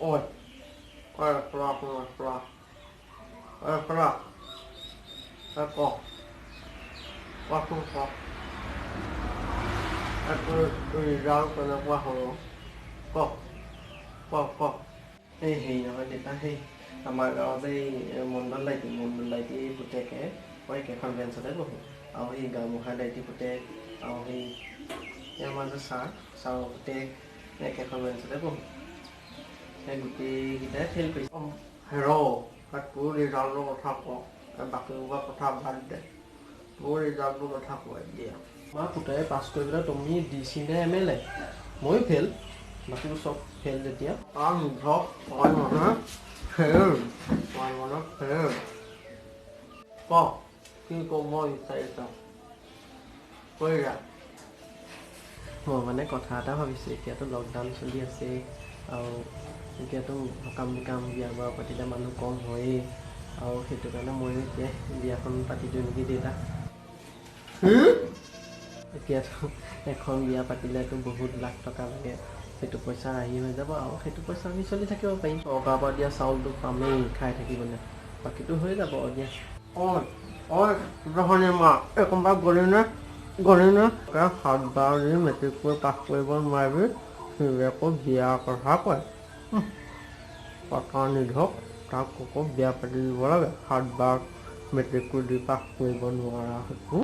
Ôi, ôi, frog, frog, ôi, frog, ôi, frog, frog, tôi rau con nó qua hồ, frog, hey, nó phải đi hey, আমার এই মন্ডল লাইটি পুতেকে ওই কে কনভেনশনে বহি আৰু এই গামোহা লাইটি পুতেক আৰু এই আমাৰ যে চাৰ পুতেক একে কনভেনশনে বহি সেই গোটেইকেইটাই ফেইল কৰিছে হেৰ' তোৰ ৰিজাল্টৰ কথা কওঁ বাকীবোৰৰ কথা বাদ দে তোৰ ৰিজাল্টৰ কথা কওঁ এতিয়া আমাৰ পুতেকে পাছ কৰি পেলাই তুমি DC নে MLA ময়ো ফেইল বাকীবোৰ চব ফেইল যেতিয়া ধৰক ফেইল ক কি ক'ব বিচাৰিছ কৈ যা মই মানে কথা এটা ভাবিছোঁ এতিয়াতো লকডাউন চলি আছে আৰু এতিয়াতো সকাম নিকাম বিয়া বাৰু পাতিলে মানুহ কম হয়েই আৰু সেইটো কাৰণে ময়ো এতিয়া বিয়াখন পাতি দিওঁ নেকি দেউতা এতিয়াতো এখন বিয়া পাতিলেতো বহুত লাখ টকা লাগে সেইটো পইচা আহি হৈ যাব আৰু সেইটো পইচা আমি চলি থাকিব পাৰিম চৰকাৰৰ পৰা দিয়া চাউলটো পামেই খাই থাকিবলৈ বাকীটো হৈ যাব দিয়া মা এই কোনোবা গ'লি নে সাত বাৰ দি মেট্ৰিক কৰি পাছ কৰিব নোৱাৰিবি আকৌ বিয়াৰ কথা কয় কথা নিধক তাক আকৌ বিয়া পাতি দিব লাগে সাত বাৰ মেট্ৰিক কৰি দি পাছ কৰিব নোৱাৰা সেইটো